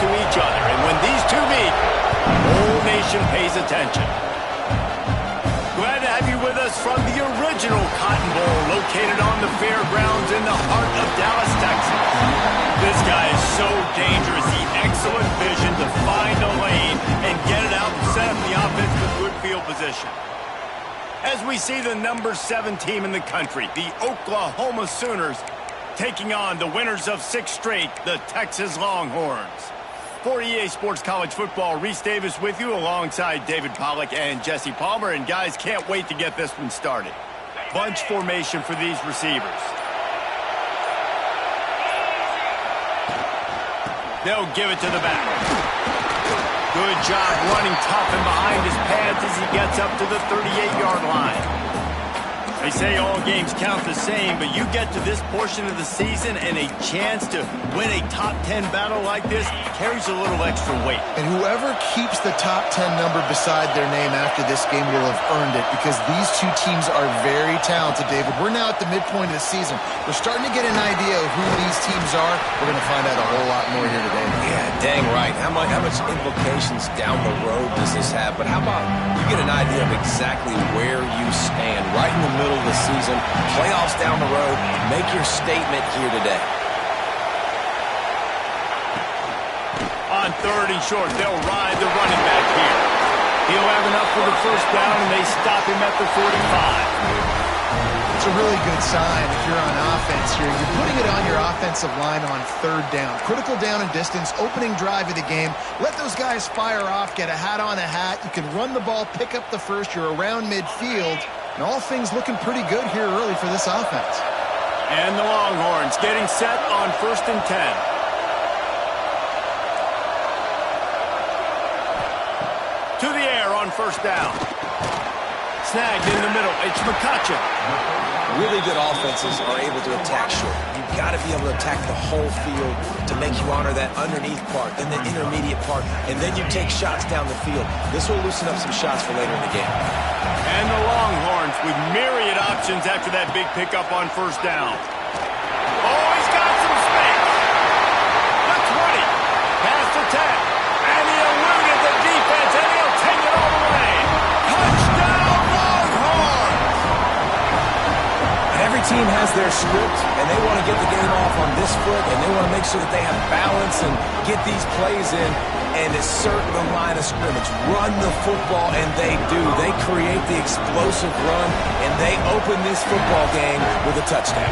to each other. And when these two meet, the whole nation pays attention. Glad to have you with us from the original Cotton Bowl, located on the fairgrounds in the heart of Dallas, Texas. This guy is so dangerous. He excellent vision to find a lane and get it out and set up the offense with good field position. As we see the number 7 team in the country, the Oklahoma Sooners, taking on the winners of 6 straight, the Texas Longhorns. For EA Sports College Football, Reese Davis with you alongside David Pollack and Jesse Palmer. And guys, can't wait to get this one started. Bunch formation for these receivers. They'll give it to the back. Good job running tough and behind his pads as he gets up to the 38-yard line. They say all games count the same, but you get to this portion of the season and a chance to win a top 10 battle like this carries a little extra weight. And whoever keeps the top 10 number beside their name after this game will have earned it, because these two teams are very talented, David. We're now at the midpoint of the season. We're starting to get an idea of who these teams are. We're going to find out a whole lot more here today. Yeah, dang right. How much implications down the road does this have? But how about you get an idea of exactly where you stand right in the middle of the season, playoffs down the road, make your statement here today. On 3rd and short, they'll ride the running back here. He'll have enough for the first down, and they stop him at the 45. It's a really good sign if you're on offense here. You're putting it on your offensive line on 3rd down. Critical down and distance, opening drive of the game. Let those guys fire off, get a hat on a hat. You can run the ball, pick up the first. You're around midfield. And all things looking pretty good here early for this offense. And the Longhorns getting set on 1st and 10. To the air on 1st down. Snagged in the middle. It's McCutcheon. Really good offenses are able to attack short. You've got to be able to attack the whole field to make you honor that underneath part, then the intermediate part, and then you take shots down the field. This will loosen up some shots for later in the game. And the Longhorns with myriad options after that big pickup on 1st down. Oh, he's got some space. The 20. Past the 10. And he eluded the defense, and he'll take it all the way. Touchdown, Longhorns! Every team has their script, and they want to get the game off on this foot, and they want to make sure that they have balance and get these plays in and assert the line of scrimmage. Run the football, and they do. They create the explosive run, and they open this football game with a touchdown.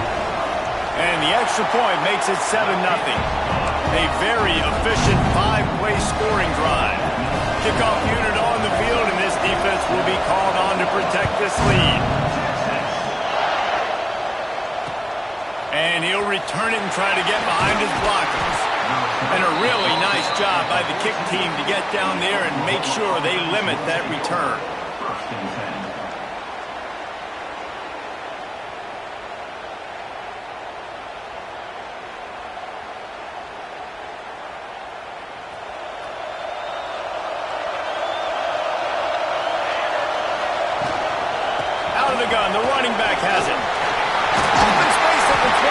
And the extra point makes it 7-0. A very efficient 5-play scoring drive. Kickoff unit on the field, and this defense will be called on to protect this lead. And he'll return it and try to get behind his blockers. And a really nice job by the kick team to get down there and make sure they limit that return. Out of the gun, the running back has it. Open space at the 25.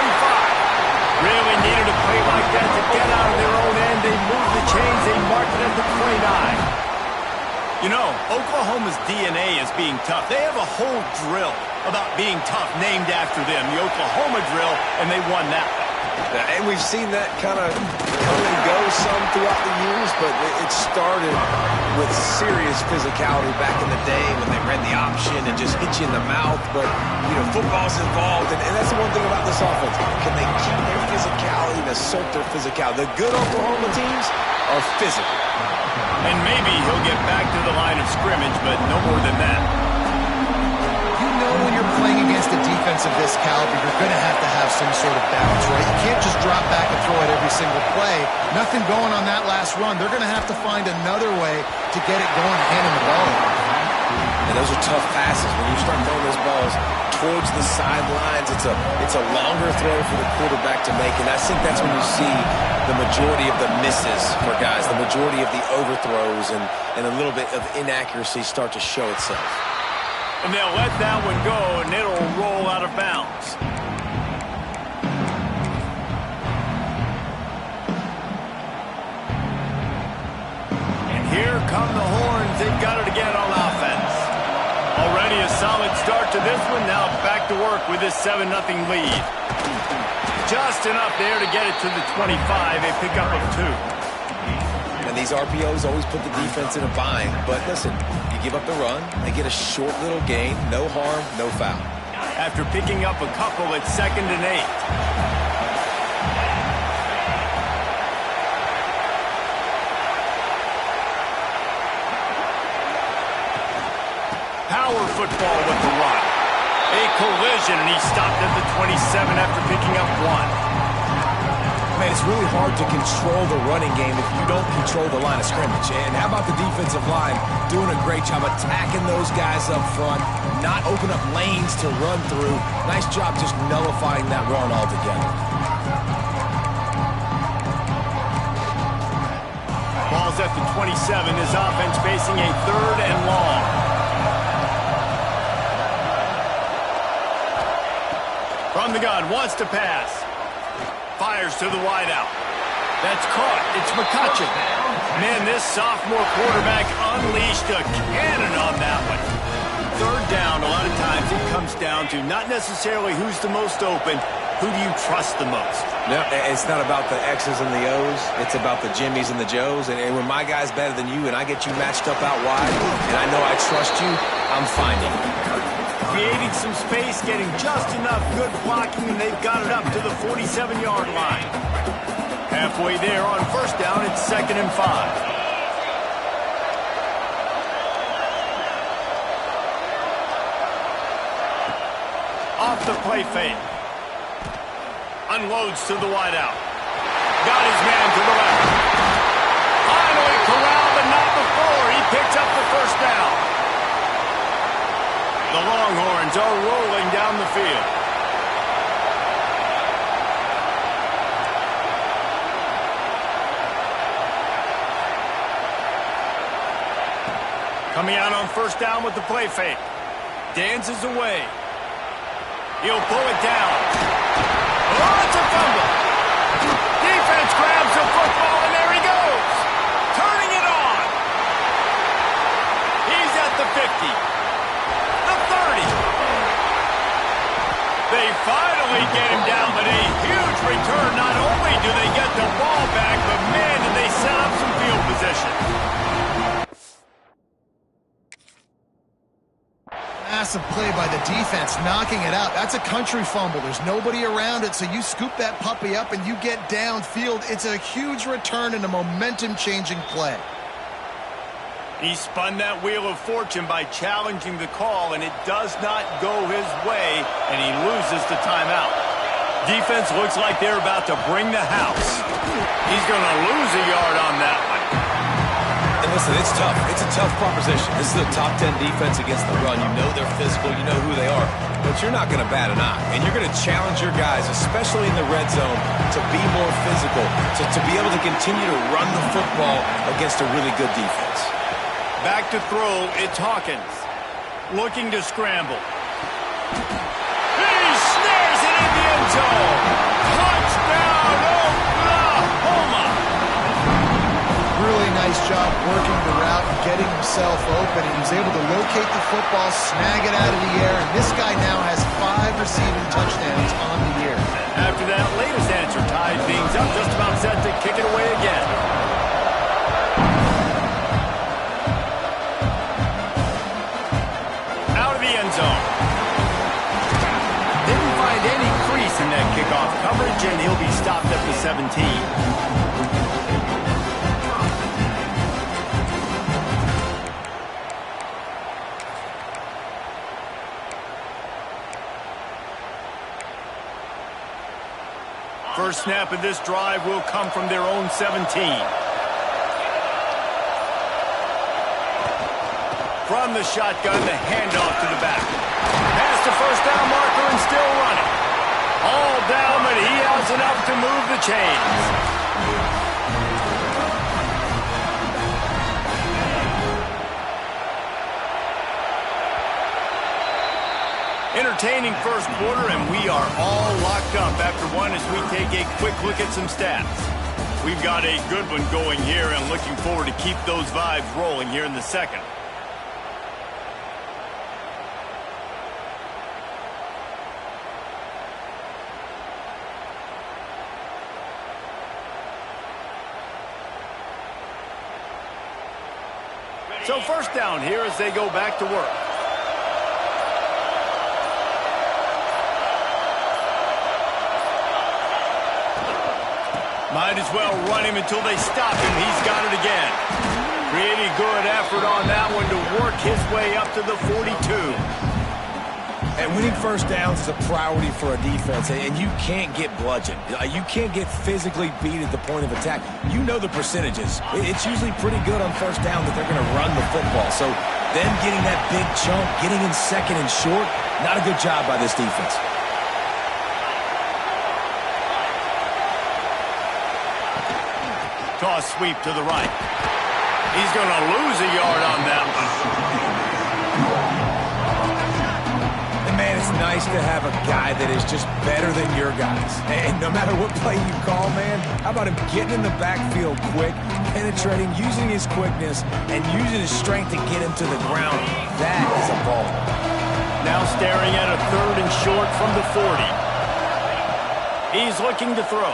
Really needed a play like that to get out of their own end. They moved the chains. They marked it at the 29. You know, Oklahoma's DNA is being tough. They have a whole drill about being tough named after them, the Oklahoma drill, and they won that one. And we've seen that kind of come and go some throughout the years, but it started with serious physicality back in the day when they ran the option and just hit you in the mouth. But, you know, football's involved, and that's the one thing about this offense. Can they keep their physicality and assert their physicality? The good Oklahoma teams are physical. And maybe he'll get back to the line of scrimmage, but no more than that. You know when you're playing against a defense of this caliber, you're going to have some sort of balance, right? You can't just drop back and throw it every single play. Nothing going on that last run. They're going to have to find another way to get it going and hand him the ball. And those are tough passes. When you start throwing those balls towards the sidelines, it's a longer throw for the quarterback to make. And I think that's when you see the majority of the misses for guys, the majority of the overthrows and a little bit of inaccuracy start to show itself. And they'll let that one go, and it'll roll out of bounds. come the horns. They've got it again on offense. Already a solid start to this one. Now back to work with this 7-0 lead. Just enough there to get it to the 25. A pickup of 2. And these RPOs always put the defense in a bind. But listen, you give up the run, they get a short little gain. No harm, no foul. After picking up a couple at 2nd and 8. Power football with the run. A collision, and he stopped at the 27 after picking up 1. Man, it's really hard to control the running game if you don't control the line of scrimmage. And how about the defensive line doing a great job attacking those guys up front, not open up lanes to run through. Nice job just nullifying that run altogether. Ball's at the 27. His offense facing a 3rd and long. From the gun, wants to pass. Fires to the wideout. That's caught. It's McCutcheon. Man, this sophomore quarterback unleashed a cannon on that one. 3rd down, a lot of times it comes down to not necessarily who's the most open, who do you trust the most? No, it's not about the X's and the O's. It's about the Jimmys and the Joes. And when my guy's better than you and I get you matched up out wide, and I know I trust you, I'm finding it. Creating some space, getting just enough good blocking, and they've got it up to the 47-yard line. Halfway there on 1st down, it's 2nd and 5. Off the play fake. Unloads to the wideout. Got his man to the left. Finally corralled, but not before. He picks up the 1st down. The Longhorns are rolling down the field. Coming out on 1st down with the play fake. Dances away. He'll pull it down. Oh, it's a fumble. Defense grabs the football, and there he goes. Turning it on. He's at the 50. They finally get him down, but a huge return. Not only do they get the ball back, but man, did they set up some field position. Massive play by the defense, knocking it out. That's a country fumble. There's nobody around it, so you scoop that puppy up and you get downfield. It's a huge return and a momentum-changing play. He spun that wheel of fortune by challenging the call, and it does not go his way, and he loses the timeout. Defense looks like they're about to bring the house. He's going to lose a yard on that one. And listen, it's tough. It's a tough proposition. This is a top 10 defense against the run. You know they're physical. You know who they are. But you're not going to bat an eye. And you're going to challenge your guys, especially in the red zone, to be more physical, to be able to continue to run the football against a really good defense. Back to throw, it's Hawkins. Looking to scramble. He snares it in the end zone. Touchdown, Oklahoma! Really nice job working the route and getting himself open. He was able to locate the football, snag it out of the air, and this guy now has 5 receiving touchdowns on the year. After that latest answer tied things up, just about set to kick it away again. Zone. Didn't find any crease in that kickoff coverage, and he'll be stopped at the 17. First snap of this drive will come from their own 17. From the shotgun, the handoff to the back. Past the 1st down marker and still running. All down, but he has enough to move the chains. Entertaining first quarter, and we are all locked up after one as we take a quick look at some stats. We've got a good one going here and looking forward to keep those vibes rolling here in the second. So first down here as they go back to work. Might as well run him until they stop him. He's got it again. Pretty good effort on that one to work his way up to the 42. And winning first downs is a priority for a defense, and you can't get bludgeoned. You can't get physically beat at the point of attack. You know the percentages. It's usually pretty good on first down that they're going to run the football. So them getting that big chunk, getting in second and short, not a good job by this defense. Toss sweep to the right. He's going to lose a yard on that one. Man, it's nice to have a guy that is just better than your guys. And no matter what play you call, man, how about him getting in the backfield quick, penetrating, using his quickness, and using his strength to get him to the ground. That is a ball. Now staring at a third and short from the 40. He's looking to throw.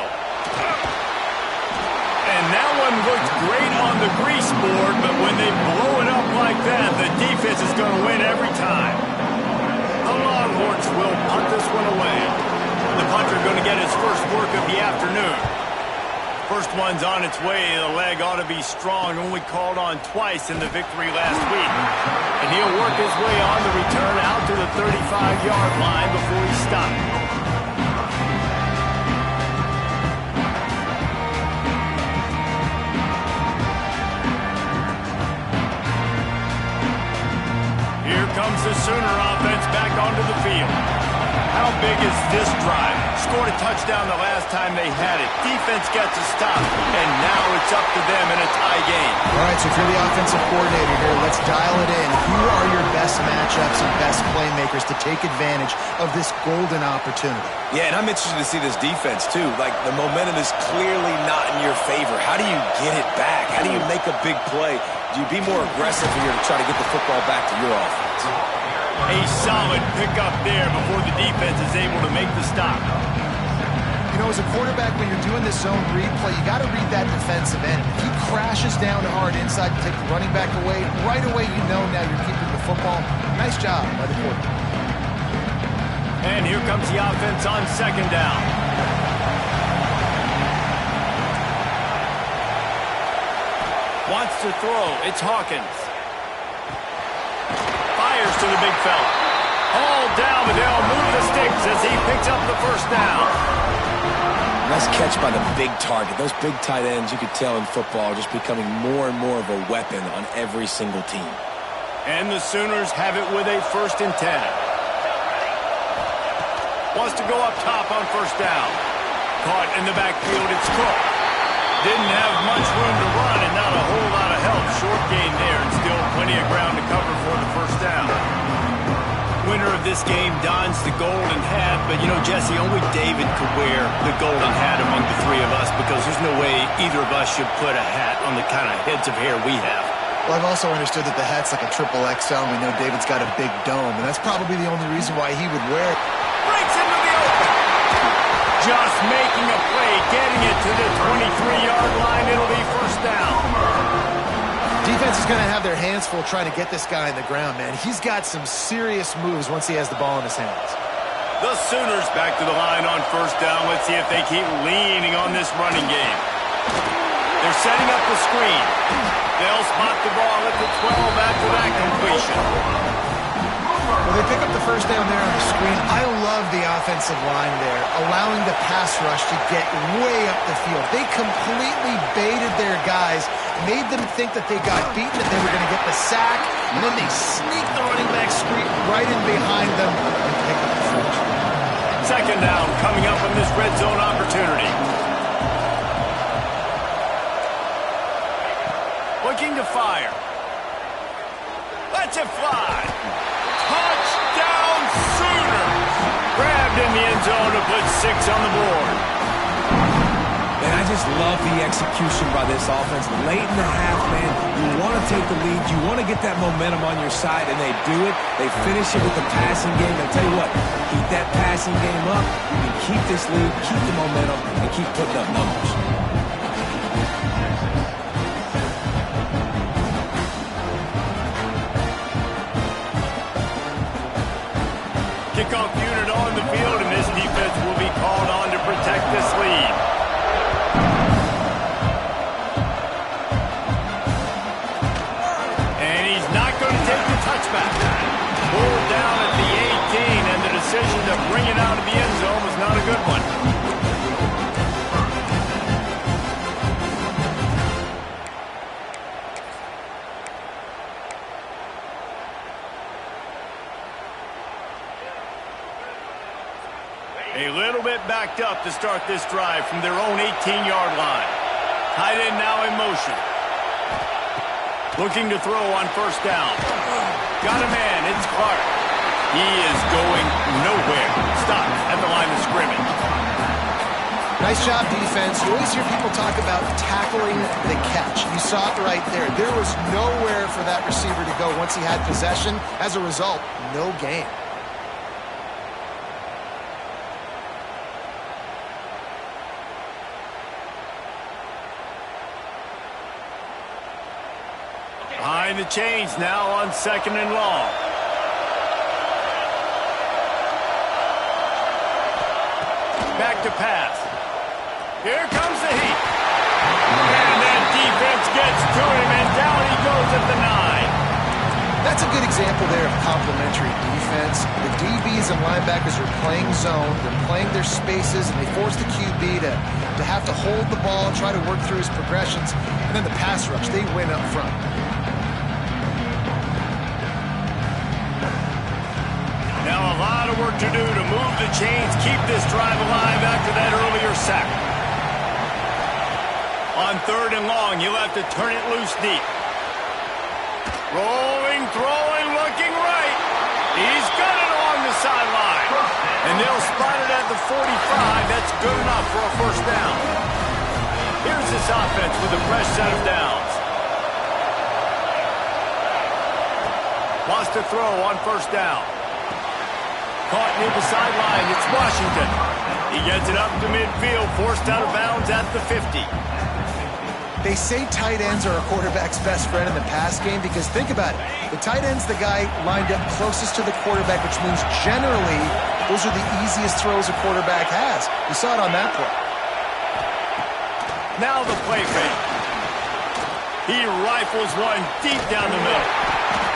And that one looked great on the grease board, but when they blow it up like that, the defense is going to win every time. The Longhorns will punt this one away. The punter going to get his first work of the afternoon. First one's on its way. The leg ought to be strong, only called on twice in the victory last week. And he'll work his way on the return out to the 35-yard line before he stops. Comes the Sooner offense back onto the field. How big is this drive? Scored a touchdown the last time they had it. Defense gets a stop, and now it's up to them in a tie game. All right, so if you're the offensive coordinator here, let's dial it in. Who are your best matchups and best playmakers to take advantage of this golden opportunity? Yeah, and I'm interested to see this defense, too. Like, the momentum is clearly not in your favor. How do you get it back? How do you make a big play? Do you be more aggressive here to try to get the football back to your offense? A solid pickup there before the defense is able to make the stop. You know, as a quarterback, when you're doing this zone read play, you got to read that defensive end. If he crashes down hard inside to take the running back away, right away you know now you're keeping the football. Nice job by the quarterback. And here comes the offense on second down. Wants to throw. It's Hawkins. Fires to the big fella. All down, but they'll move the sticks as he picks up the first down. Nice catch by the big target. Those big tight ends, you could tell in football, are just becoming more and more of a weapon on every single team. And the Sooners have it with a 1st and 10. Wants to go up top on first down. Caught in the backfield, it's Cook. Didn't have much room to run and not a whole lot of help. Short gain there and still plenty of ground to cover for the first down. Winner of this game dons the golden hat, but you know, Jesse, only David could wear the golden hat among the three of us because there's no way either of us should put a hat on the kind of heads of hair we have. Well, I've also understood that the hat's like a triple XL, and we know David's got a big dome, and that's probably the only reason why he would wear it. Breaks into the open. Just making a play, getting it to the 23-yard line. It'll be first down. Defense is going to have their hands full trying to get this guy in the ground, man. He's got some serious moves once he has the ball in his hands. The Sooners back to the line on first down. Let's see if they keep leaning on this running game. They're setting up the screen. They'll spot the ball at the 12 after that completion. Well, they pick up the first down there on the screen. I love the offensive line there, allowing the pass rush to get way up the field. They completely baited their guys, made them think that they got beaten, that they were going to get the sack, and then they sneak the running back screen right in behind them and pick up the first. Second down coming up on this red zone opportunity. Looking to fire. Lets it fly. Touchdown Sooners! Grabbed in the end zone to put 6 on the board. And I I just love the execution by this offense. Late in the half, man, you want to take the lead. You want to get that momentum on your side, and they do it. They finish it with the passing game. And I tell you what, keep that passing game up. You can keep this lead, keep the momentum, and keep putting up numbers. Kickoff unit on the field, and this defense will be called on to protect this lead. And he's not going to take the touchback. Pulled down at the 18, and the decision to bring it out of the end zone was not a good one. A little bit backed up to start this drive from their own 18-yard line. Tight end now in motion. Looking to throw on first down. Got a man, it's Clark. He is going nowhere. Stop at the line of scrimmage. Nice job, defense. You always hear people talk about tackling the catch. You saw it right there. There was nowhere for that receiver to go once he had possession. As a result, no gain. Behind the chains now on 2nd and long. Back to pass. Here comes the heat. And that defense gets to him, and down he goes at the 9. That's a good example there of complementary defense. The DBs and linebackers are playing zone. They're playing their spaces, and they force the QB to have to hold the ball, try to work through his progressions. And then the pass rush, they win up front. Now a lot of work to do to move the chains, keep this drive alive after that earlier sack. On 3rd and long, you'll have to turn it loose deep. Rolling, throwing, looking right. He's got it along the sideline. And they'll spot it at the 45. That's good enough for a first down. Here's this offense with a fresh set of downs. Wants to throw on first down. Caught near the sideline. It's Washington. He gets it up to midfield, forced out of bounds at the 50. They say tight ends are a quarterback's best friend in the pass game because think about it. The tight end's the guy lined up closest to the quarterback, which means generally those are the easiest throws a quarterback has. You saw it on that play. Now the play fake. He rifles one deep down the middle.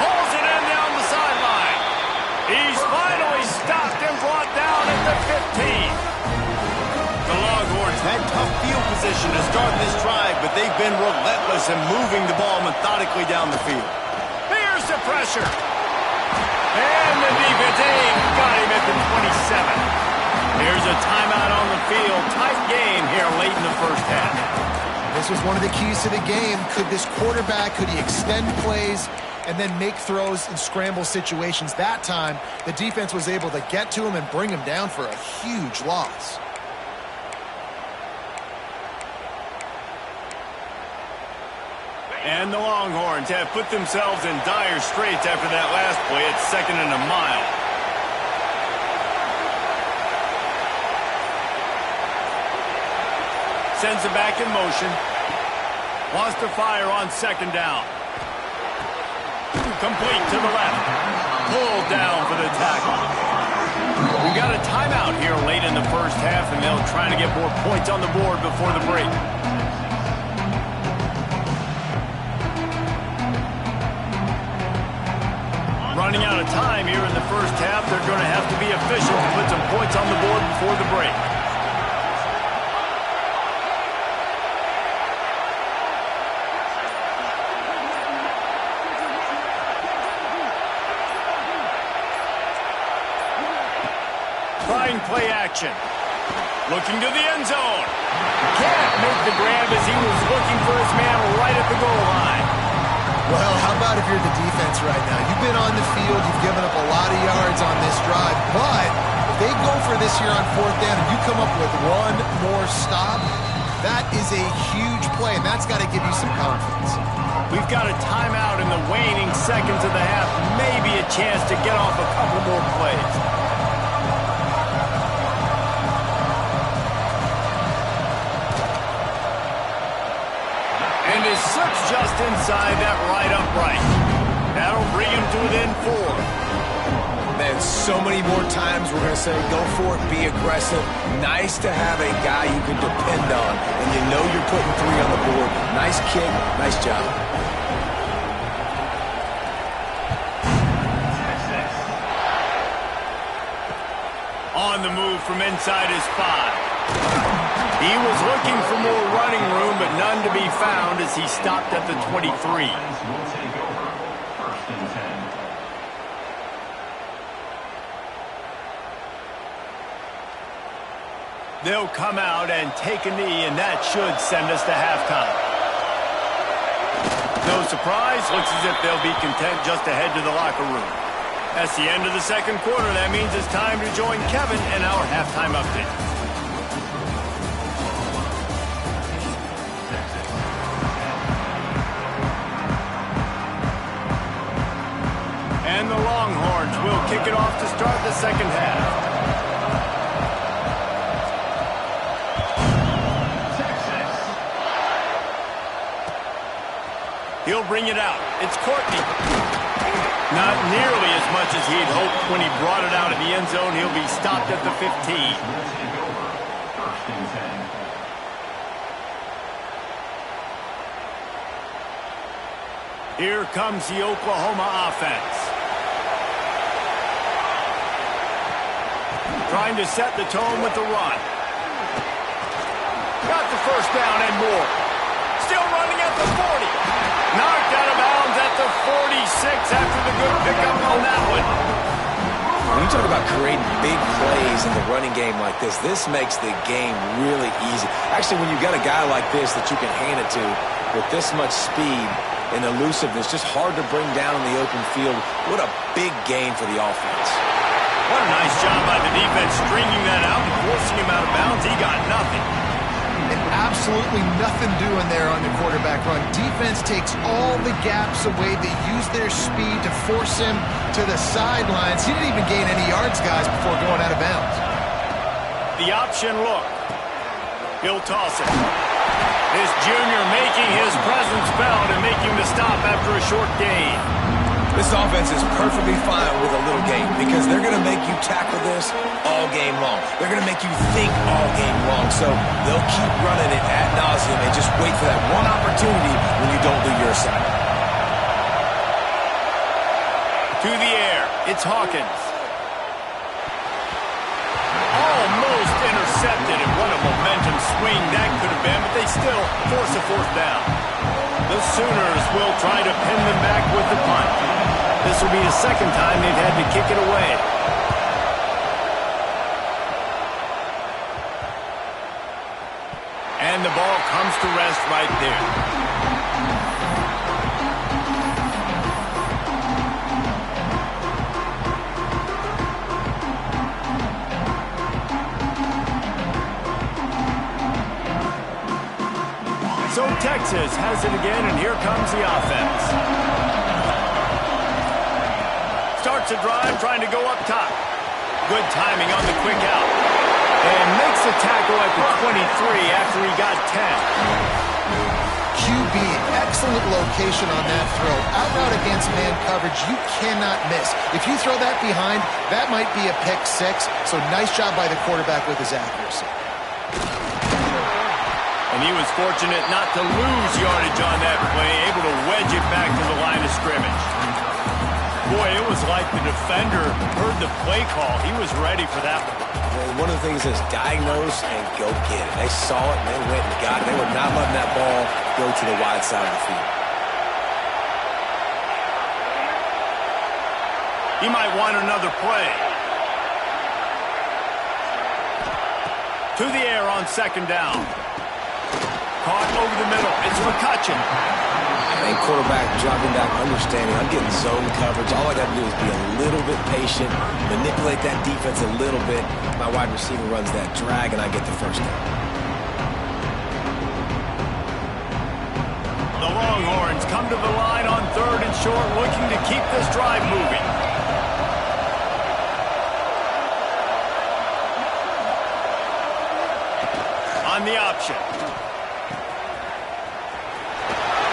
Pulls it in down the sideline. He's finally stopped and brought down at the 15. The Longhorns had tough field position to start this drive, but they've been relentless in moving the ball methodically down the field. Here's the pressure. And the defense got him at the 27. Here's a timeout on the field. Tight game here late in the first half. This was one of the keys to the game. Could this quarterback, could he extend plays and then make throws in scramble situations? That time, the defense was able to get to him and bring him down for a huge loss. And the Longhorns have put themselves in dire straits after that last play at 2nd and a mile. Sends it back in motion. Wants to fire on 2nd down. Complete to the left. Pulled down for the tackle. We got a timeout here late in the first half, and they'll try to get more points on the board before the break. Running out of time here in the first half. They're going to have to be efficient to put some points on the board before the break. Trying play action. Looking to the end zone. Can't make the grab as he was looking for his man right at the goal line. Well, how about if you're the defense right now? You've been on the field, you've given up a lot of yards on this drive, but if they go for this here on 4th down and you come up with one more stop, That is a huge play, and that's got to give you some confidence. We've got a timeout in the waning seconds of the half. Maybe a chance to get off a couple more plays. And his slip's just inside that right upright. That'll bring him to within 4. Man, so many more times we're going to say, go for it, be aggressive. Nice to have a guy you can depend on, and you know you're putting 3 on the board. Nice kick, nice job. On the move from inside his 5. He was looking for more running room, but none to be found as he stopped at the 23. They'll come out and take a knee, and that should send us to halftime. No surprise, looks as if they'll be content just to head to the locker room. That's the end of the second quarter. That means it's time to join Kevin and our halftime update. And the Longhorns will kick it off to start the second half. He'll bring it out. It's Courtney. Not nearly as much as he'd hoped when he brought it out in the end zone. He'll be stopped at the 15. Here comes the Oklahoma offense. Trying to set the tone with the run. Got the first down and more. Still running at the 40. Knocked out of bounds at the 46 after the good pickup on that one. When you talk about creating big plays in the running game like this makes the game really easy. Actually, when you've got a guy like this that you can hand it to with this much speed and elusiveness, just hard to bring down in the open field. What a big gain for the offense. What a nice job by the defense stringing that out and forcing him out of bounds. He got nothing. And absolutely nothing doing there on the quarterback run. Defense takes all the gaps away. They use their speed to force him to the sidelines. He didn't even gain any yards, guys, before going out of bounds. The option look. He'll toss it. This junior making his presence felt and making the stop after a short gain. This offense is perfectly fine with a little game because they're going to make you tackle this all game long. They're going to make you think all game long. So they'll keep running it ad nauseum and just wait for that one opportunity when you don't do your assignment. To the air, it's Hawkins. Almost intercepted, and what a momentum swing that could have been, but they still force a fourth down. The Sooners will try to pin them back with the punt. This will be the second time they've had to kick it away. And the ball comes to rest right there. So Texas has it again, and here comes the offense. Starts a drive, trying to go up top. Good timing on the quick out. And makes the tackle at the 23 after he got 10. QB, excellent location on that throw. Out route against man coverage, you cannot miss. If you throw that behind, that might be a pick 6. So nice job by the quarterback with his accuracy. And he was fortunate not to lose yardage on that play, able to wedge it back to the line of scrimmage. Boy, it was like the defender heard the play call. He was ready for that one. And one of the things is diagnose and go get it. They saw it and they went and got it. They were not letting that ball go to the wide side of the field. He might want another play. To the air on second down. Caught over the middle. It's McCutcheon. And quarterback dropping back, understanding I'm getting zone coverage. All I got to do is be a little bit patient, manipulate that defense a little bit. My wide receiver runs that drag, and I get the first down. the Longhorns come to the line on 3rd and short, looking to keep this drive moving. On the option.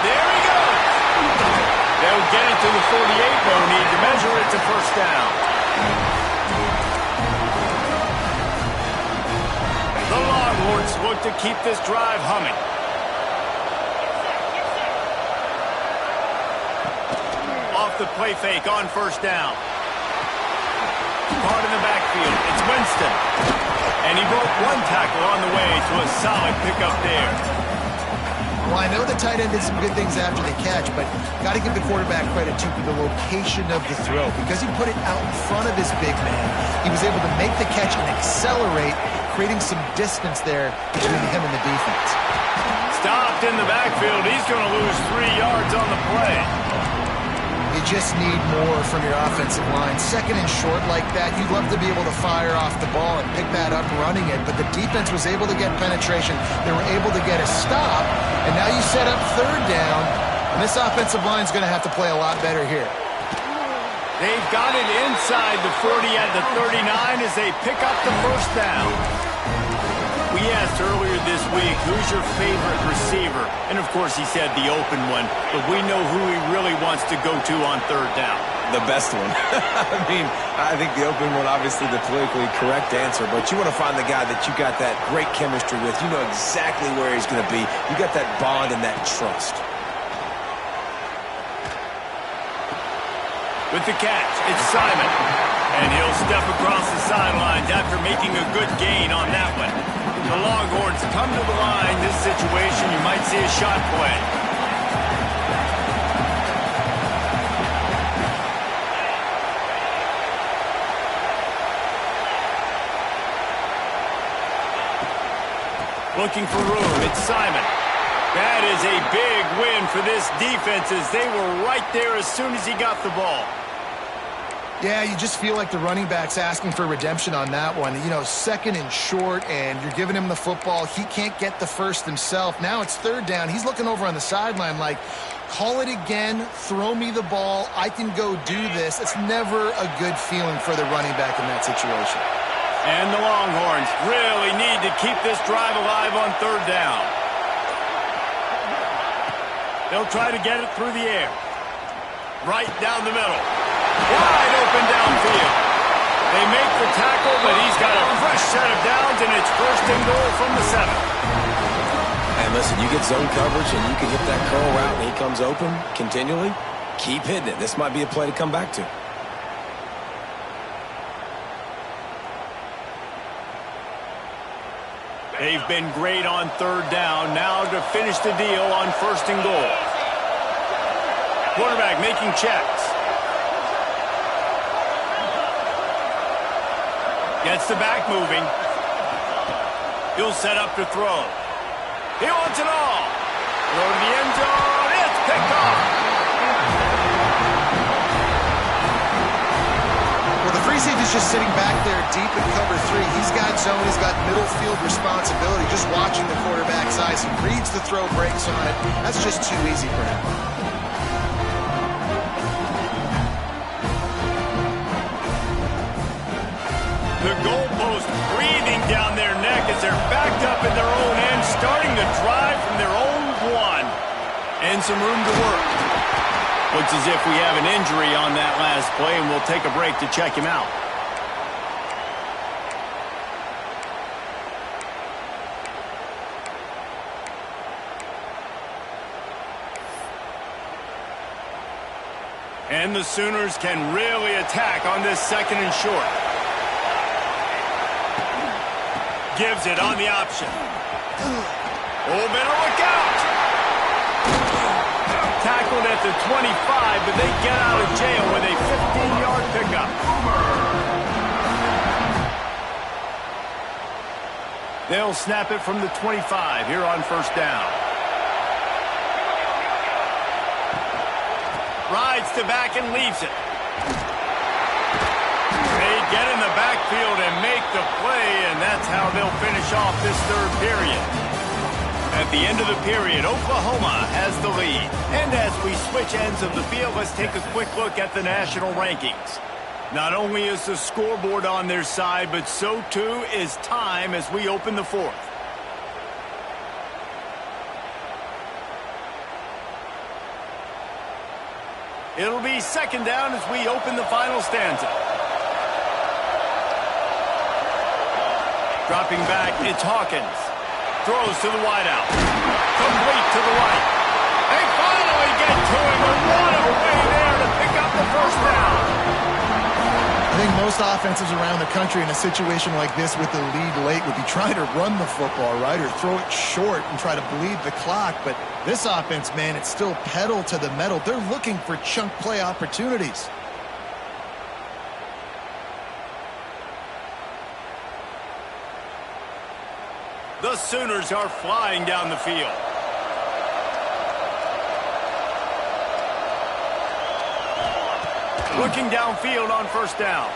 There he goes. They'll get it to the 48. No need to measure it to first down. The Longhorns look to keep this drive humming. Off the play fake on first down. Caught in the backfield. It's Winston. And he broke one tackle on the way to a solid pickup there. Well, I know the tight end did some good things after the catch, but got to give the quarterback credit, too, for the location of the throw. Because he put it out in front of his big man, he was able to make the catch and accelerate, creating some distance there between him and the defense. Stopped in the backfield. He's going to lose 3 yards on the play. You just need more from your offensive line. 2nd and short like that, you'd love to be able to fire off the ball and pick that up running it, but the defense was able to get penetration. They were able to get a stop, and now you set up 3rd down, and this offensive line is going to have to play a lot better here. They've got it inside the 40 at the 39 as they pick up the first down. We asked earlier this week, who's your favorite receiver? And, of course, he said the open one, but we know who he really wants to go to on 3rd down. The best one. I mean, I think the open one, obviously the politically correct answer, but you want to find the guy that you got that great chemistry with. You know exactly where he's going to be. You got that bond and that trust. With the catch, it's Simon. And he'll step across the sidelines after making a good gain on that one. The Longhorns come to the line. This situation, you might see a shot play. Looking for room, it's Simon. That is a big win for this defense as they were right there as soon as he got the ball. Yeah, you just feel like the running back's asking for redemption on that one. You know, 2nd and short, and you're giving him the football. He can't get the first himself. Now it's 3rd down. He's looking over on the sideline like, call it again, throw me the ball, I can go do this. It's never a good feeling for the running back in that situation. And the Longhorns really need to keep this drive alive on 3rd down. They'll try to get it through the air. Right down the middle. Wide open downfield. They make the tackle, but he's got a fresh set of downs, and it's 1st and goal from the 7. And listen, you get zone coverage, and you can hit that curl route, and he comes open continually. Keep hitting it. This might be a play to come back to. They've been great on 3rd down. Now to finish the deal on 1st and goal. Quarterback making checks. Gets the back moving. He'll set up to throw. He wants it all. Throw to the end zone. It's picked off. Well, the free safety's just sitting back there deep in cover 3. He's got zone. He's got middle field responsibility. Just watching the quarterback's eyes. He reads the throw, breaks on it. That's just too easy for him. The goalpost breathing down their neck as they're backed up in their own end, starting to drive from their own 1. And some room to work. Looks as if we have an injury on that last play, and we'll take a break to check him out. And the Sooners can really attack on this 2nd and short. Gives it on the option. Oh, better look out. Tackled at the 25, but they get out of jail with a 15-yard pickup. They'll snap it from the 25 here on 1st down. Rides to back and leaves it. They get in the backfield and make the play, and that's how they'll finish off this 3rd period. At the end of the period, Oklahoma has the lead. And as we switch ends of the field, let's take a quick look at the national rankings. Not only is the scoreboard on their side, but so too is time as we open the fourth. It'll be second down as we open the final stanza. Dropping back, it's Hawkins. Throws to the wideout. Complete to the right. They finally get to him, and what a way there to pick up the first down. I think most offenses around the country in a situation like this with the lead late would be trying to run the football, right, or throw it short and try to bleed the clock. But this offense, man, it's still pedal to the metal. They're looking for chunk play opportunities. The Sooners are flying down the field. Looking downfield on first down.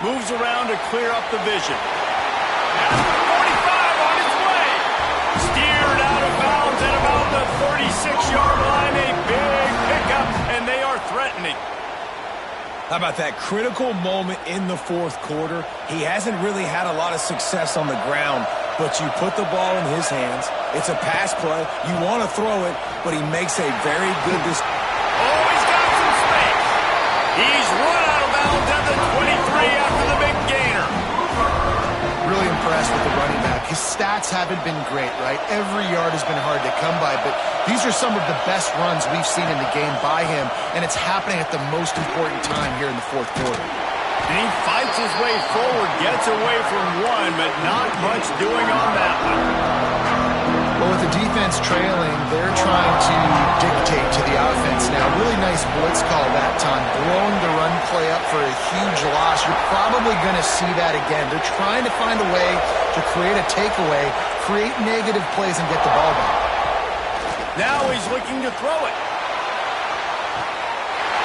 Moves around to clear up the vision. At the 45 on his way. Steered out of bounds at about the 36-yard line. A big pickup, and they are threatening. How about that critical moment in the fourth quarter? He hasn't really had a lot of success on the ground, but you put the ball in his hands. It's a pass play. You want to throw it, but he makes a very good decision. Oh, he's got some space. He's run out of bounds at the 23 after the big gainer. Really impressed with the running back. His stats haven't been great, right? Every yard has been hard to come by, but these are some of the best runs we've seen in the game by him, and it's happening at the most important time here in the fourth quarter. And he fights his way forward, gets away from one, but not much doing on that one. Well, with the defense trailing, they're trying to dictate to the offense now. Really nice blitz call that time, blowing the run play up for a huge loss. You're probably going to see that again. They're trying to find a way to create a takeaway, create negative plays, and get the ball back. Now he's looking to throw it.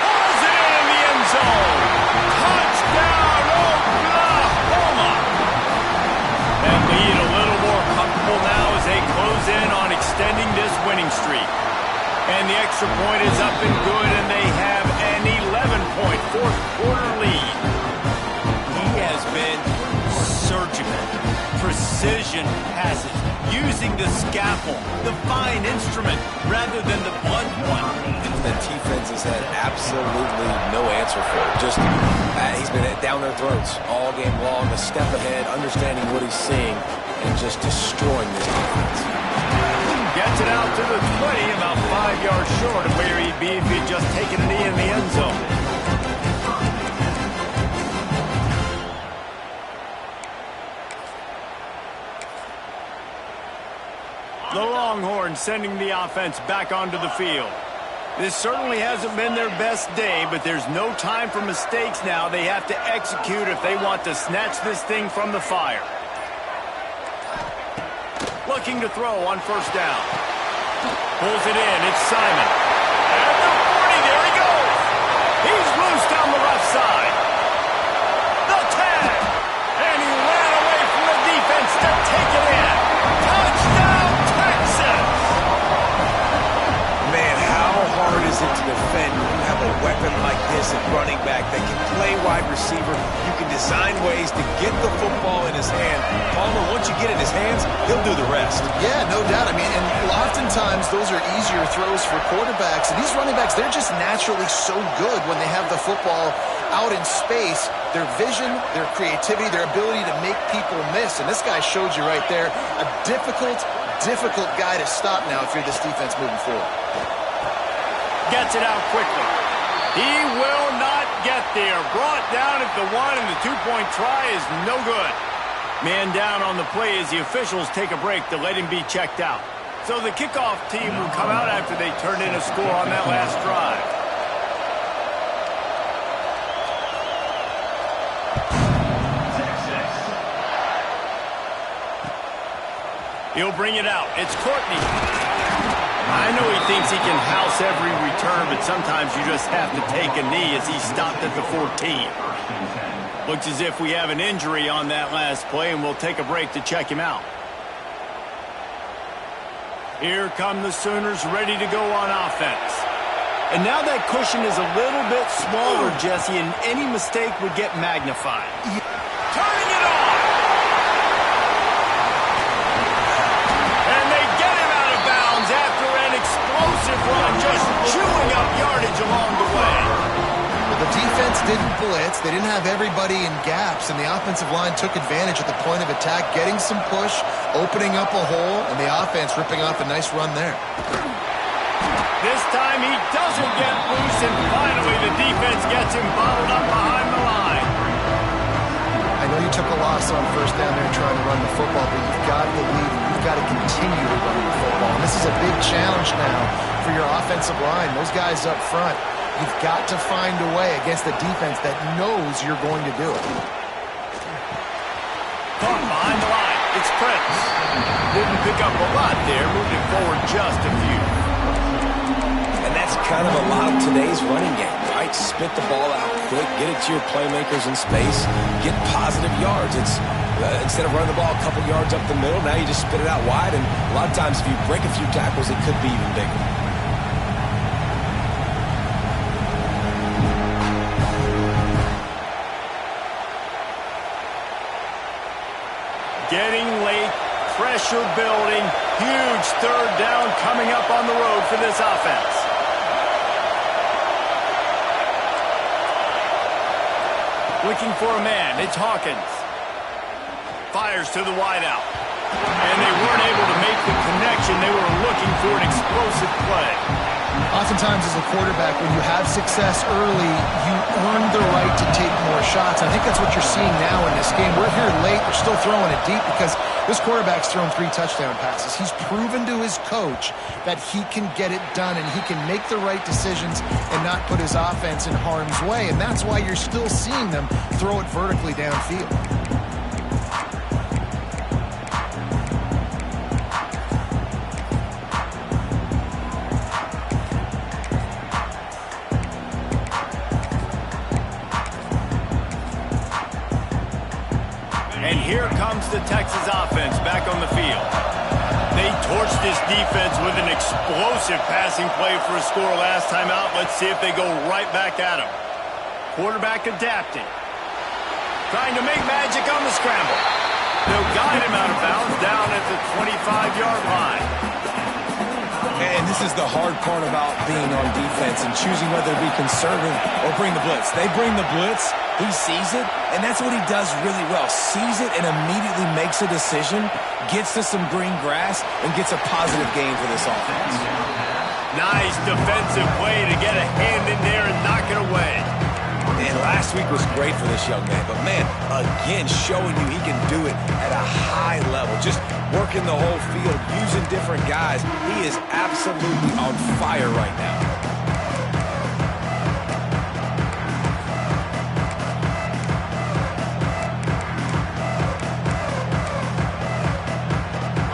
Pulls it in the end zone. Touchdown, Oklahoma! And lead a little more comfortable now as they close in on extending this winning streak. And the extra point is up and good, and they have an 11-point fourth quarter lead. He has been surgical, precision passes, using the scalpel, the fine instrument, rather than the blunt one. The defense has had absolutely no answer for it. Just, he's been down their throats all game long, a step ahead, understanding what he's seeing, and just destroying this defense. Gets it out to the 20, about 5 yards short of where he'd be if he'd just taken a knee in the end zone. The Longhorns sending the offense back onto the field. This certainly hasn't been their best day, but there's no time for mistakes now. They have to execute if they want to snatch this thing from the fire. Looking to throw on first down. Pulls it in. It's Simon. At the 40, there he goes. He's loose down the left side. The tag. And he ran away from the defense to take it in. Touchdown, Texas. Man, how hard is it to defend when you have a weapon like this at running back that can play wide receiver? You can design ways to get the football in his hand. Palmer, once you get it in his hands, he'll do the rest. Yeah, no doubt. I mean, and oftentimes those are easier throws for quarterbacks. And these running backs, they're just naturally so good when they have the football out in space. Their vision, their creativity, their ability to make people miss. And this guy showed you right there, a difficult guy to stop now if you're this defense moving forward. Gets it out quickly. He will not get there. Brought down at the 1, and the 2-point try is no good. Man down on the play as the officials take a break to let him be checked out. So the kickoff team will come out after they turn in a score on that last drive. He'll bring it out. It's Courtney. I know he thinks he can house every return, but sometimes you just have to take a knee as he stopped at the 14. Looks as if we have an injury on that last play, and we'll take a break to check him out. Here come the Sooners ready to go on offense. And now that cushion is a little bit smaller, Jesse, and any mistake would get magnified. Turning it on! And they get him out of bounds after an explosive run, just chewing up yardage along the way. Well, the defense didn't blitz. They didn't have everybody in gaps, and the offensive line took advantage at the point of attack, getting some push, opening up a hole, and the offense ripping off a nice run there. This time he doesn't get loose, and finally the defense gets him bottled up behind the line. I know you took a loss on first down there trying to run the football, but you've got the lead, and you've got to continue to run the football. And this is a big challenge now for your offensive line. Those guys up front, you've got to find a way against a defense that knows you're going to do it. Caught behind the line. It's Prince. Didn't pick up a lot there, moving forward just a few. And that's kind of a lot of today's running game, right? Spit the ball out quick, get it to your playmakers in space, get positive yards. It's instead of running the ball a couple yards up the middle, now you just spit it out wide, and a lot of times if you break a few tackles, it could be even bigger. Getting late, pressure building, huge third down coming up on the road for this offense. Looking for a man, it's Hawkins. Fires to the wideout. And they weren't able to make the connection. They were looking for an explosive play. Oftentimes as a quarterback, when you have success early, you earn the right to take more shots. I think that's what you're seeing now in this game. We're here late. We're still throwing it deep because this quarterback's thrown 3 touchdown passes. He's proven to his coach that he can get it done and he can make the right decisions and not put his offense in harm's way. And that's why you're still seeing them throw it vertically downfield. And here comes the Texas offense back on the field. They torched this defense with an explosive passing play for a score last time out. Let's see if they go right back at him. Quarterback adapting. Trying to make magic on the scramble. They'll guide him out of bounds down at the 25-yard line. And this is the hard part about being on defense and choosing whether to be conservative or bring the blitz. They bring the blitz, he sees it, and that's what he does really well. Sees it and immediately makes a decision, gets to some green grass, and gets a positive gain for this offense. Nice defensive play to get a hand in there and knock it away. And last week was great for this young man. But, man, again, showing you he can do it at a high level. Just working the whole field, using different guys. He is absolutely on fire right now.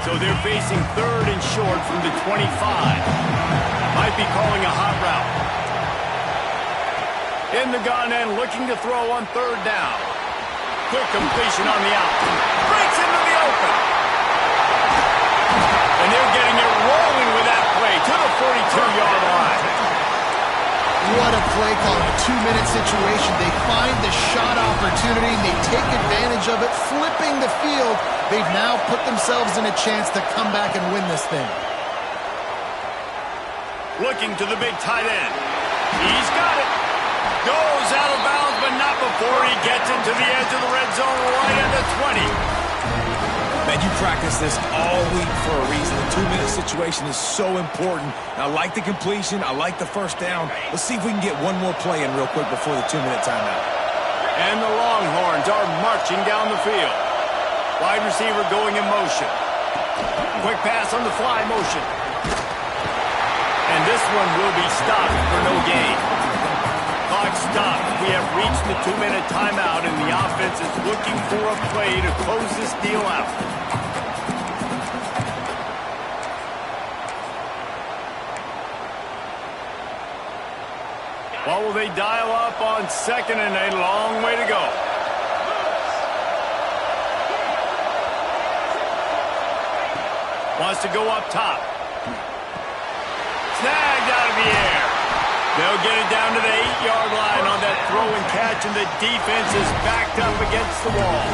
So they're facing third and short from the 25. Might be calling a hot route. In the gun and looking to throw on third down. Quick completion on the out. Breaks into the open. And they're getting it rolling with that play to the 42-yard line. What a play call in a 2-minute situation. They find the shot opportunity. They take advantage of it, flipping the field. They've now put themselves in a chance to come back and win this thing. Looking to the big tight end. He's got it. Goes out of bounds, but not before he gets into the edge of the red zone right at the 20. Man, you practice this all week for a reason. The 2-minute situation is so important. I like the completion. I like the first down. Let's see if we can get one more play in real quick before the 2-minute timeout. And the Longhorns are marching down the field. Wide receiver going in motion. Quick pass on the fly motion. And this one will be stopped for no gain. Clock stopped. We have reached the 2-minute timeout, and the offense is looking for a play to close this deal out. What will they dial up on second and a long way to go? Wants to go up top. snagged out of the air. They'll get it down to the 8-yard line on that throw and catch, and the defense is backed up against the wall.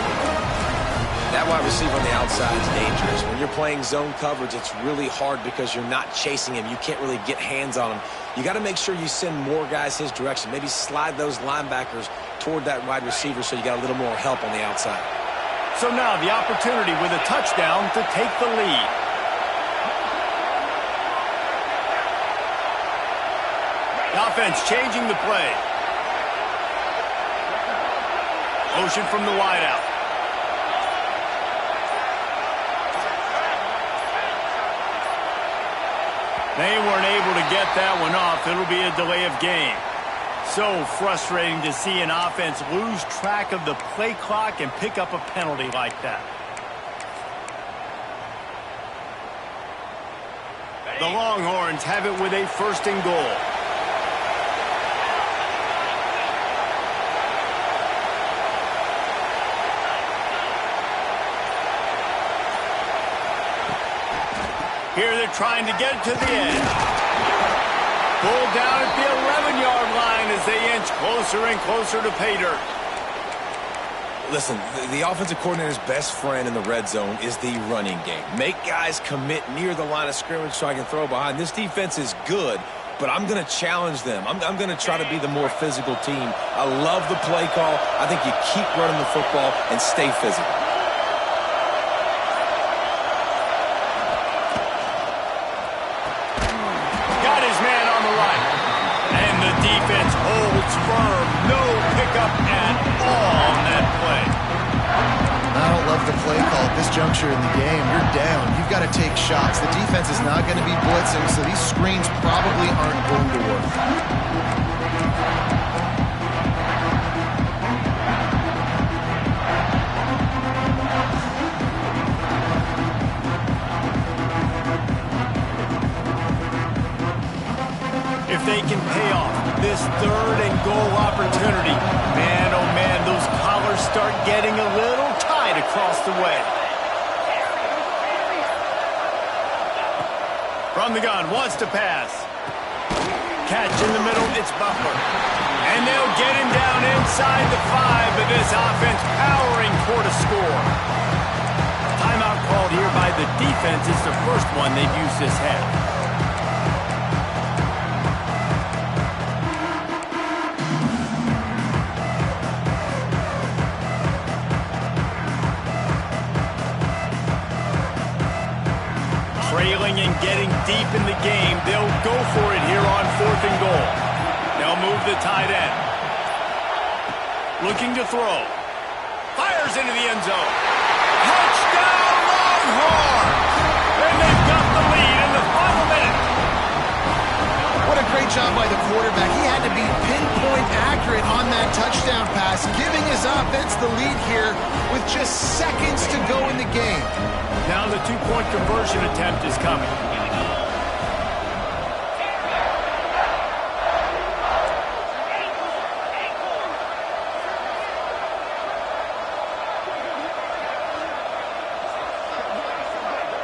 That wide receiver on the outside is dangerous. When you're playing zone coverage, it's really hard because you're not chasing him. You can't really get hands on him. You got to make sure you send more guys his direction. Maybe slide those linebackers toward that wide receiver so you got a little more help on the outside. So now the opportunity with a touchdown to take the lead. The offense changing the play. Motion from the wideout. They weren't able to get that one off. It'll be a delay of game. So frustrating to see an offense lose track of the play clock and pick up a penalty like that. The Longhorns have it with a 1st and goal. Here they're trying to get to the end. Pulled down at the 11-yard line as they inch closer and closer to pay dirt. Listen, the offensive coordinator's best friend in the red zone is the running game. Make guys commit near the line of scrimmage so I can throw behind. This defense is good, but I'm going to challenge them. I'm going to try to be the more physical team. I love the play call. I think you keep running the football and stay physical. Holds firm, no pickup at all on that play. I don't love the play call at this juncture in the game. You're down. You've got to take shots. The defense is not going to be blitzing, so these screens probably aren't going to work. If they can pay off this 3rd and goal opportunity, man, oh man, those collars start getting a little tight across the way. From the gun, wants to pass. Catch in the middle, it's Butler. And they'll get him down inside the 5, but this offense powering toward a score. Timeout called here by the defense. It's the first one they've used this half. Trailing and getting deep in the game. They'll go for it here on 4th and goal. They'll move the tight end. Looking to throw. Fires into the end zone. Touchdown Longhorns! And they've got the lead in the final minute. What a great job by the quarterback. He had to be pinpoint accurate on that touchdown pass, giving his offense the lead here with just seconds to go in the game. Now the 2-point conversion attempt is coming.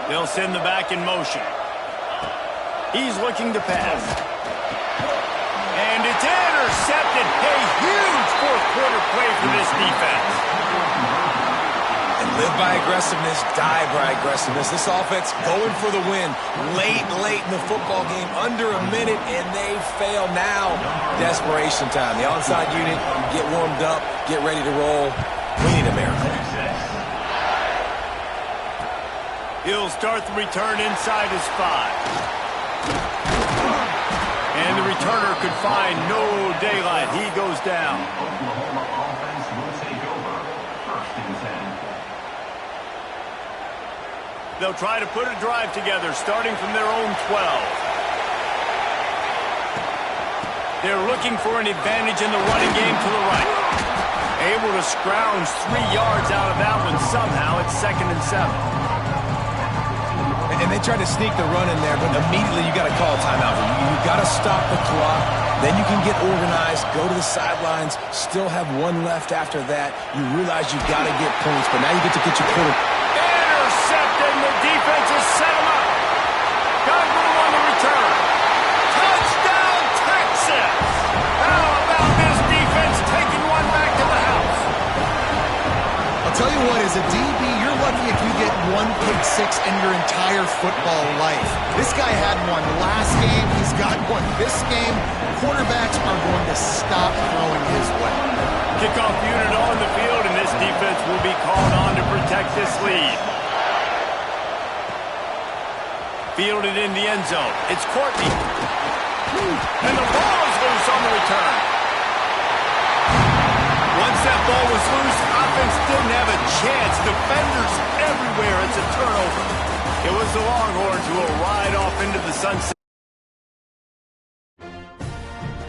They'll send the back in motion. He's looking to pass. And it's intercepted. A huge 4th-quarter play for this defense. Live by aggressiveness, die by aggressiveness. This offense going for the win. Late in the football game, under a minute, and they fail now. Desperation time. The onside unit, get warmed up, get ready to roll. We need a miracle. He'll start the return inside his 5. And the returner could find no daylight. He goes down. They'll try to put a drive together, starting from their own 12. They're looking for an advantage in the running game to the right. Able to scrounge 3 yards out of that one somehow. It's 2nd and 7. And they tried to sneak the run in there, but immediately you got to call a timeout. You got to stop the clock. Then you can get organized, go to the sidelines, still have 1 left after that. You realize you got to get points, but now you get to get your quarterback. Intercepted, the defense has set him up. Got room on the return. As a DB, you're lucky if you get one pick six in your entire football life. This guy had one last game. He's got one this game. Quarterbacks are going to stop throwing his way. Kickoff unit on the field, and this defense will be called on to protect this lead. Fielded in the end zone. It's Courtney. And the ball is loose on the return. Once that ball was loose, offense didn't have a chance. Defenders everywhere. It's a turnover. It was the Longhorns who will ride off into the sunset.